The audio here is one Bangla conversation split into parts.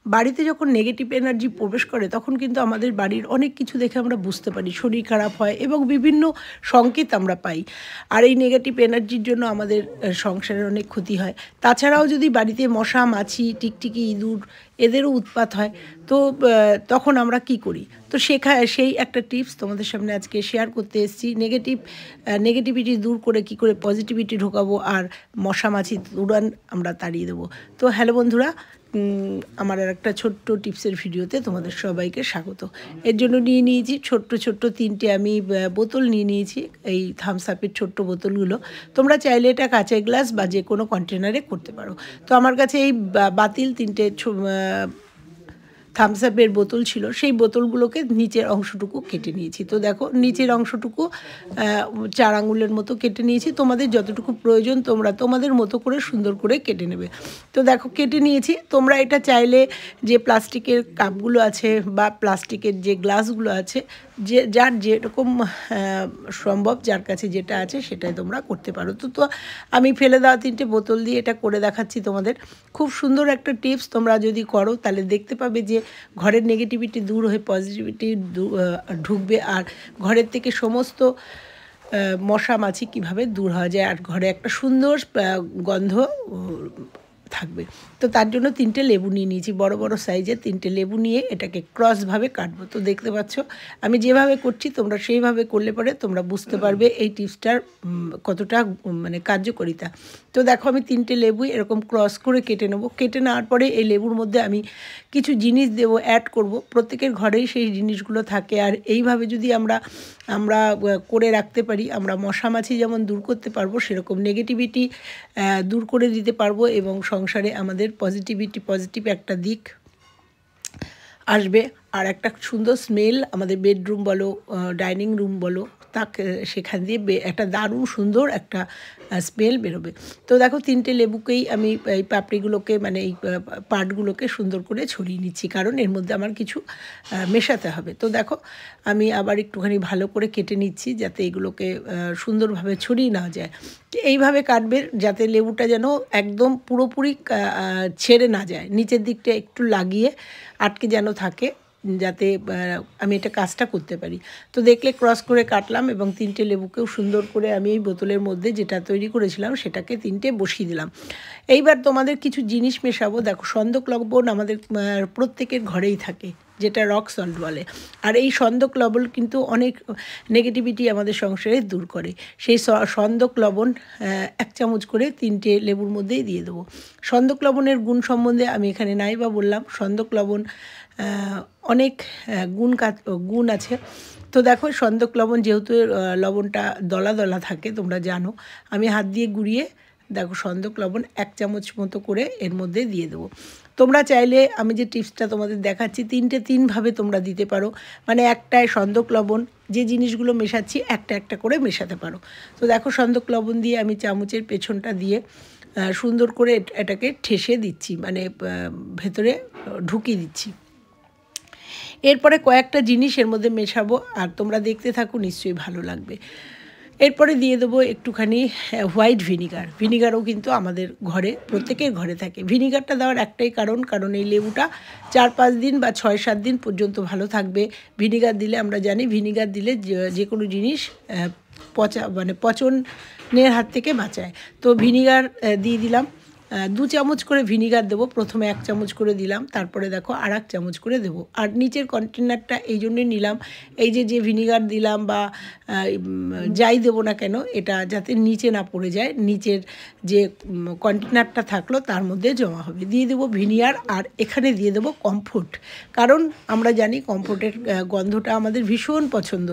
বাড়িতে যখন নেগেটিভ এনার্জি প্রবেশ করে তখন কিন্তু আমাদের বাড়ির অনেক কিছু দেখে আমরা বুঝতে পারি, শরীর খারাপ হয় এবং বিভিন্ন সংকেত আমরা পাই। আর এই নেগেটিভ এনার্জির জন্য আমাদের সংসারের অনেক ক্ষতি হয়। তাছাড়াও যদি বাড়িতে মশা, মাছি, টিকটিকি, ইঁদুর এদেরও উৎপাত হয়, তো তখন আমরা কি করি? তো সেই একটা টিপস তোমাদের সামনে আজকে শেয়ার করতে এসেছি। নেগেটিভিটি দূর করে কি করে পজিটিভিটি ঢোকাবো আর মশা মাছি উড়ান আমরা তাড়িয়ে দেবো। তো হ্যালো বন্ধুরা, আমার আর একটা ছোট্ট টিপসের ভিডিওতে তোমাদের সবাইকে স্বাগত। এর জন্য নিয়ে নিয়েছি ছোট্ট ছোট্ট 3টে আমি বোতল নিয়ে নিয়েছি, এই থামস আপের ছোট্ট বোতলগুলো। তোমরা চাইলে এটা কাঁচের গ্লাস বা যে কোনো কন্টেনারে করতে পারো। তো আমার কাছে এই বাতিল 3টে থামস আপের বোতল ছিল, সেই বোতলগুলোকে নিচের অংশটুকু কেটে নিয়েছি। তো দেখো নিচের অংশটুকু 4 আঙুলের মতো কেটে নিয়েছি। তোমাদের যতটুকু প্রয়োজন তোমরা তোমাদের মতো করে সুন্দর করে কেটে নেবে। তো দেখো কেটে নিয়েছি। তোমরা এটা চাইলে যে প্লাস্টিকের কাপগুলো আছে বা প্লাস্টিকের যে গ্লাসগুলো আছে, যার যেরকম সম্ভব, যার কাছে যেটা আছে সেটাই তোমরা করতে পারো। তো আমি ফেলে দেওয়া 3টে বোতল দিয়ে এটা করে দেখাচ্ছি তোমাদের। খুব সুন্দর একটা টিপস, তোমরা যদি করো তাহলে দেখতে পাবে যে ঘরের নেগেটিভিটি দূর হয়ে পজিটিভিটি ঢুকবে, আর ঘরের থেকে সমস্ত মশা মাছি কীভাবে দূর হওয়া যায়, আর ঘরে একটা সুন্দর গন্ধ থাকবে। তো তার জন্য 3টে লেবু নিয়ে নিয়েছি, বড় বড় সাইজের 3টে লেবু নিয়ে এটাকে ক্রসভাবে কাটবো। তো দেখতে পাচ্ছ আমি যেভাবে করছি তোমরা সেইভাবে করলে পরে তোমরা বুঝতে পারবে এই টিপসটার কতটা মানে কার্যকারিতা। তো দেখো আমি 3টে লেবু এরকম ক্রস করে কেটে নেবো। কেটে নেওয়ার পরে এই লেবুর মধ্যে আমি কিছু জিনিস দেবো, অ্যাড করব। প্রত্যেকের ঘরেই সেই জিনিসগুলো থাকে, আর এইভাবে যদি আমরা করে রাখতে পারি, আমরা মশা মাছি যেমন দূর করতে পারবো, সেরকম নেগেটিভিটি দূর করে দিতে পারবো এবং সংসারে আমাদের পজিটিভ একটা দিক আসবে। আর একটা সুন্দর স্মেল আমাদের বেডরুম বলো, ডাইনিং রুম বলো, তাকে সেখান দিয়ে একটা দারুণ সুন্দর একটা স্মেল বেরোবে। তো দেখো 3টে লেবুকেই আমি এই পাপড়িগুলোকে মানে এই পার্টগুলোকে সুন্দর করে ছড়িয়ে নিচ্ছি, কারণ এর মধ্যে আমার কিছু মেশাতে হবে। তো দেখো আমি আবার একটুখানি ভালো করে কেটে নিচ্ছি যাতে এগুলোকে সুন্দরভাবে ছড়িয়ে নেওয়া যায়। এইভাবে কাটবে যাতে লেবুটা যেন একদম পুরোপুরি ছেড়ে না যায়, নিচের দিকটা একটু লাগিয়ে আটকে যেন থাকে, যাতে আমি এটা কাজটা করতে পারি। তো দেখলে ক্রস করে কাটলাম এবং 3টে লেবুকেও সুন্দর করে আমি এই বোতলের মধ্যে যেটা তৈরি করেছিলাম সেটাকে 3টে বসিয়ে দিলাম। এইবার তোমাদের কিছু জিনিস মেশাবো। দেখো সন্দক লবণ আমাদের প্রত্যেকের ঘরেই থাকে, যেটা রক সল্ট বলে। আর এই সন্দক লবণ কিন্তু অনেক নেগেটিভিটি আমাদের সংসারে দূর করে। সেই সন্দক লবণ 1 চামচ করে 3টে লেবুর মধ্যেই দিয়ে দেবো। সন্দক লবণের গুণ সম্বন্ধে আমি এখানে নাই বা বললাম। সন্দক লবণ অনেক গুণ আছে। তো দেখো সন্দক লবণ যেহেতু লবণটা দলা দলা থাকে তোমরা জানো, আমি হাত দিয়ে গুঁড়িয়ে দেখো সন্দক লবণ 1 চামচ মতো করে এর মধ্যে দিয়ে দেবো। তোমরা চাইলে আমি যে টিপসটা তোমাদের দেখাচ্ছি 3ভাবে তোমরা দিতে পারো, মানে একটায় সন্দক লবণ যে জিনিসগুলো মেশাচ্ছি একটা করে মেশাতে পারো। তো দেখো সন্দক লবণ দিয়ে আমি চামচের পেছনটা দিয়ে সুন্দর করে এটাকে ঠেসে দিচ্ছি, মানে ভেতরে ঢুকিয়ে দিচ্ছি। এরপরে কয়েকটা জিনিস এর মধ্যে মেশাবো, আর তোমরা দেখতে থাকো, নিশ্চয়ই ভালো লাগবে। এরপরে দিয়ে দেবো একটুখানি হোয়াইট ভিনিগারও কিন্তু আমাদের ঘরে প্রত্যেকের ঘরে থাকে। ভিনিগারটা দেওয়ার একটাই কারণ এই লেবুটা 4-5 দিন বা 6-7 দিন পর্যন্ত ভালো থাকবে। ভিনিগার দিলে আমরা জানি ভিনিগার দিলে যে কোনো জিনিস পচনের হাত থেকে বাঁচায়। তো ভিনিগার দিয়ে দিলাম, 2 চামচ করে ভিনিগার দেবো। প্রথমে 1 চামচ করে দিলাম, তারপরে দেখো আর 1 চামচ করে দেবো। আর নিচের কন্টেনারটা এই জন্যই নিলাম, এই যে ভিনিগার দিলাম বা যাই দেবো না কেন, এটা যাতে নিচে না পড়ে যায়, নিচের যে কন্টেনারটা থাকলো তার মধ্যে জমা হবে। দিয়ে দেবো ভিনিগার, আর এখানে দিয়ে দেবো কমফোর্ট, কারণ আমরা জানি কমফোর্টের গন্ধটা আমাদের ভীষণ পছন্দ।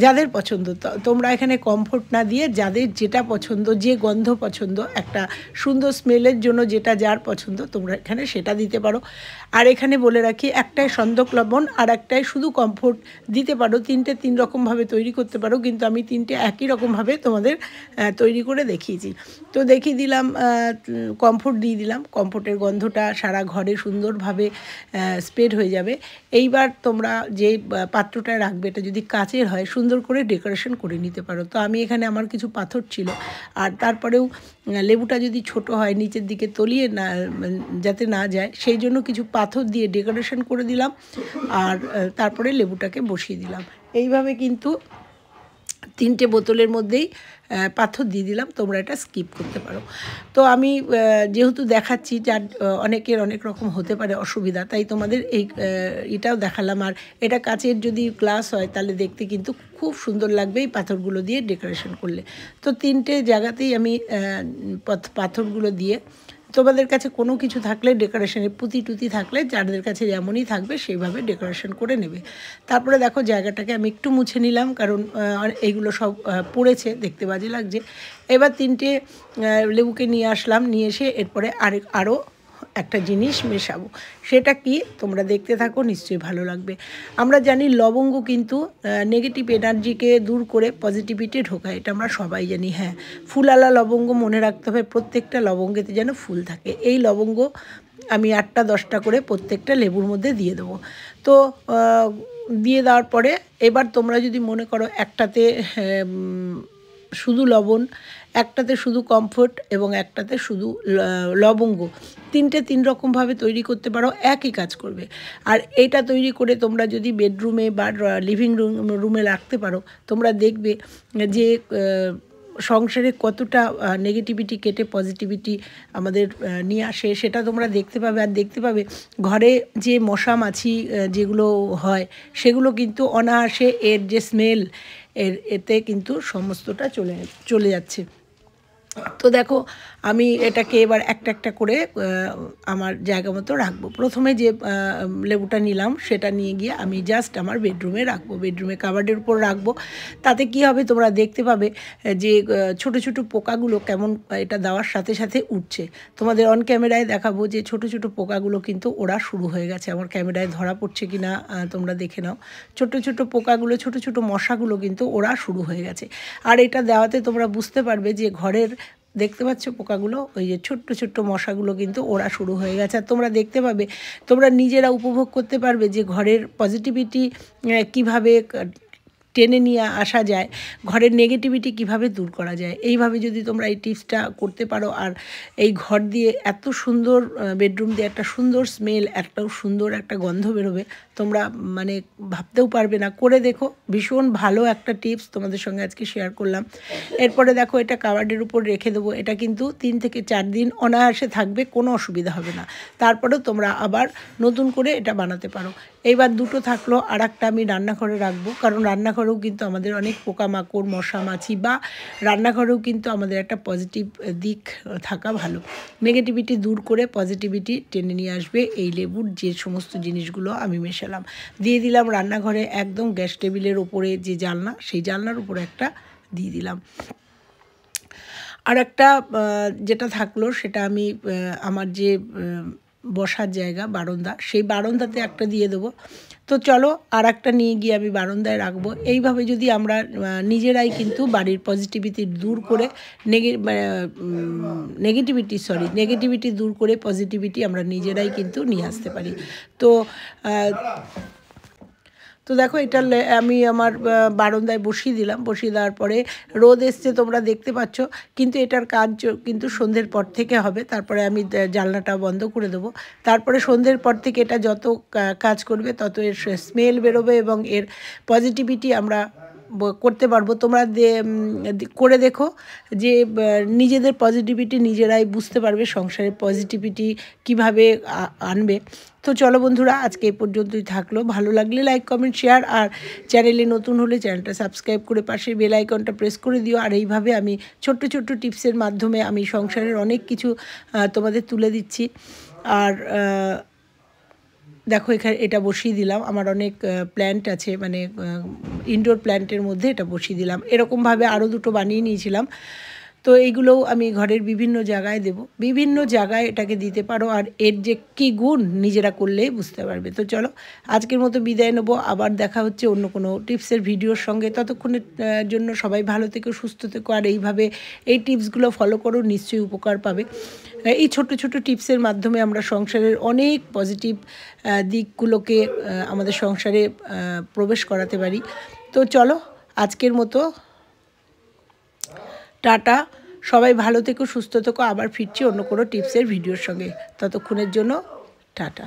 যাদের পছন্দ তোমরা এখানে কমফোর্ট না দিয়ে যাদের যেটা পছন্দ, যে গন্ধ পছন্দ, একটা সুন্দর স্মেলের জন্য যেটা যার পছন্দ তোমরা এখানে সেটা দিতে পারো। আর এখানে বলে রাখি, একটাই সন্দক লবণ আর একটাই শুধু কমফোর্ট দিতে পারো। 3টে 3 রকমভাবে তৈরি করতে পারো, কিন্তু আমি 3টে একই রকমভাবে তোমাদের তৈরি করে দেখিয়েছি। তো দেখিয়ে দিলাম, কমফোর্ট দিয়ে দিলাম, কমফোর্টের গন্ধটা সারা ঘরে সুন্দরভাবে স্প্রেড হয়ে যাবে। এইবার তোমরা যে পাত্রটায় রাখবে, এটা যদি কাচের হয় সুন্দর করে ডেকোরেশন করে নিতে পারো। তো আমি এখানে আমার কিছু পাথর ছিল, আর তারপরেও লেবুটা যদি ছোট হয় নিচের দিকে তলিয়ে না যাতে না যায়, সেই জন্য কিছু পাথর দিয়ে ডেকোরেশন করে দিলাম। আর তারপরে লেবুটাকে বসিয়ে দিলাম। এইভাবে কিন্তু 3টে বোতলের মধ্যেই পাথর দিয়ে দিলাম, তোমরা এটা স্কিপ করতে পারো। তো আমি যেহেতু দেখাচ্ছি, যার অনেকের অনেক রকম হতে পারে অসুবিধা, তাই তোমাদের এটাও দেখালাম। আর এটা কাচের যদি গ্লাস হয় তাহলে দেখতে কিন্তু খুব সুন্দর লাগবে এই পাথরগুলো দিয়ে ডেকোরেশন করলে। তো 3টে জায়গাতেই আমি পাথরগুলো দিয়ে, তোমাদের কাছে কোনো কিছু থাকলে ডেকোরেশনের পুঁতি টুতি থাকলে যাদের কাছে যেমনই থাকবে সেইভাবে ডেকোরেশন করে নেবে। তারপরে দেখো জায়গাটাকে আমি একটু মুছে নিলাম, কারণ এইগুলো সব পড়েছে, দেখতে বাজে লাগছে। এবার 3টে লেবুকে নিয়ে আসলাম, নিয়ে এসে এরপরে আরও একটা জিনিস মেশাবো। সেটা কি তোমরা দেখতে থাকো, নিশ্চয়ই ভালো লাগবে। আমরা জানি লবঙ্গ কিন্তু নেগেটিভ এনার্জিকে দূর করে পজিটিভিটি ঢোকায়, এটা আমরা সবাই জানি। হ্যাঁ, ফুলওয়ালা লবঙ্গ মনে রাখতে হবে, প্রত্যেকটা লবঙ্গেতে যেন ফুল থাকে। এই লবঙ্গ আমি 8টা 10টা করে প্রত্যেকটা লেবুর মধ্যে দিয়ে দেবো। তো দিয়ে দেওয়ার পরে এবার তোমরা যদি মনে করো একটাতে শুধু লবণ, একটাতে শুধু কমফোর্ট এবং একটাতে শুধু লবঙ্গ, 3 রকমভাবে তৈরি করতে পারো, একই কাজ করবে। আর এটা তৈরি করে তোমরা যদি বেডরুমে বা লিভিং রুমে রাখতে পারো, তোমরা দেখবে যে সংসারে কতটা নেগেটিভিটি কেটে পজিটিভিটি আমাদের নিয়ে আসে, সেটা তোমরা দেখতে পাবে। আর দেখতে পাবে ঘরে যে মশা মাছি যেগুলো হয় সেগুলো কিন্তু অনায়াসে, এর যে স্মেল এতে কিন্তু সমস্তটা চলে যাচ্ছে। তো দেখো আমি এটাকে এবার একটা একটা করে আমার জায়গা মতো রাখবো। প্রথমে যে লেবুটা নিলাম সেটা নিয়ে গিয়ে আমি জাস্ট আমার বেডরুমে রাখবো, বেডরুমে কাবার্ডের উপর রাখবো। তাতে কি হবে তোমরা দেখতে পাবে যে ছোট ছোট পোকাগুলো কেমন এটা দেওয়ার সাথে সাথে উঠছে। তোমাদের অন ক্যামেরায় দেখাবো যে ছোট ছোট পোকাগুলো কিন্তু ওরা শুরু হয়ে গেছে। আমার ক্যামেরায় ধরা পড়ছে কি না তোমরা দেখে নাও। ছোট ছোট পোকাগুলো, ছোট ছোট মশাগুলো কিন্তু ওরা শুরু হয়ে গেছে। আর এটা দেওয়াতে তোমরা বুঝতে পারবে যে ঘরের, দেখতে পাচ্ছ পোকাগুলো, ওই যে ছোট্ট ছোট্ট মশাগুলো কিন্তু ওরা শুরু হয়ে গেছে। আর তোমরা দেখতে পাবে, তোমরা নিজেরা উপভোগ করতে পারবে যে ঘরের পজিটিভিটি কীভাবে টেনে নিয়ে আসা যায়, ঘরের নেগেটিভিটি কিভাবে দূর করা যায়। এইভাবে যদি তোমরা এই টিপসটা করতে পারো, আর এই ঘর দিয়ে এত সুন্দর, বেডরুম দিয়ে একটা সুন্দর স্মেল, একটাও সুন্দর একটা গন্ধ বেরোবে, তোমরা মানে ভাবতেও পারবে না। করে দেখো, ভীষণ ভালো একটা টিপস তোমাদের সঙ্গে আজকে শেয়ার করলাম। এরপরে দেখো এটা কাবার্ডের উপর রেখে দেবো। এটা কিন্তু 3 থেকে 4 দিন অনায়াসে থাকবে, কোনো অসুবিধা হবে না। তারপরেও তোমরা আবার নতুন করে এটা বানাতে পারো। এইবার 2টো থাকলো, আর একটা আমি রান্নাঘরে রাখবো, কারণ রান্নাঘরেও কিন্তু আমাদের অনেক পোকামাকড়, মশা মাছি, বা রান্নাঘরেও কিন্তু আমাদের একটা পজিটিভ দিক থাকা ভালো। নেগেটিভিটি দূর করে পজিটিভিটি টেনে নিয়ে আসবে এই লেবুর যে সমস্ত জিনিসগুলো আমি মেশালাম। দিয়ে দিলাম রান্নাঘরে একদম গ্যাস টেবিলের ওপরে যে জানলা, সেই জানলার উপরে একটা দিয়ে দিলাম। আর একটা যেটা থাকলো সেটা আমি আমার যে বসার জায়গা বারান্দা, সেই বারান্দাতে একটা দিয়ে দেবো। তো চলো আর একটা নিয়ে গিয়ে আমি বারান্দায় রাখবো। এইভাবে যদি আমরা নিজেরাই কিন্তু বাড়ির পজিটিভিটি দূর করে নেগেটিভিটি দূর করে পজিটিভিটি আমরা নিজেরাই কিন্তু নিয়ে আসতে পারি। তো দেখো এটা আমি আমার বারান্দায় বসিয়ে দিলাম। বসিয়ে দেওয়ার পরে রোদ এসছে, তোমরা দেখতে পাচ্ছ, কিন্তু এটার কাজ কিন্তু সন্ধ্যের পর থেকে হবে। তারপরে আমি জানলাটা বন্ধ করে দেবো। তারপরে সন্ধ্যের পর থেকে এটা যত কাজ করবে তত এর স্মেল বেরোবে এবং এর পজিটিভিটি আমরা করতে পারবো। তোমরা করে দেখো যে নিজেদের পজিটিভিটি নিজেরাই বুঝতে পারবে, সংসারের পজিটিভিটি কিভাবে আনবে। তো চলো বন্ধুরা, আজকে এই পর্যন্তই থাকলো। ভালো লাগলে লাইক, কমেন্ট, শেয়ার, আর চ্যানেলে নতুন হলে চ্যানেলটা সাবস্ক্রাইব করে পাশে বেল আইকনটা প্রেস করে দিও। আর এইভাবে আমি ছোট্ট ছোট্ট টিপসের মাধ্যমে আমি সংসারের অনেক কিছু তোমাদের তুলে দিচ্ছি। আর দেখো এখানে এটা বসিয়ে দিলাম। আমার অনেক প্ল্যান্ট আছে, মানে ইনডোর প্ল্যান্টের মধ্যে এটা বসিয়ে দিলাম। এরকমভাবে আরও 2টো বানিয়ে নিয়েছিলাম। তো এইগুলোও আমি ঘরের বিভিন্ন জায়গায় দেব, বিভিন্ন জায়গায় এটাকে দিতে পারো। আর এর যে কী গুণ নিজেরা করলেই বুঝতে পারবে। তো চলো আজকের মতো বিদায় নেবো, আবার দেখা হচ্ছে অন্য কোনো টিপসের ভিডিওর সঙ্গে। ততক্ষণের জন্য সবাই ভালো থেকো, সুস্থ থেকো। আর এইভাবে এই টিপসগুলো ফলো করো, নিশ্চয়ই উপকার পাবে। এই ছোট ছোট টিপসের মাধ্যমে আমরা সংসারের অনেক পজিটিভ দিকগুলোকে আমাদের সংসারে প্রবেশ করাতে পারি। তো চলো আজকের মতো টাটা, সবাই ভালো থেকো, সুস্থ থেকো। আবার ফিরছি অন্য কোনো টিপসের ভিডিওর সঙ্গে। ততক্ষণের জন্য টাটা।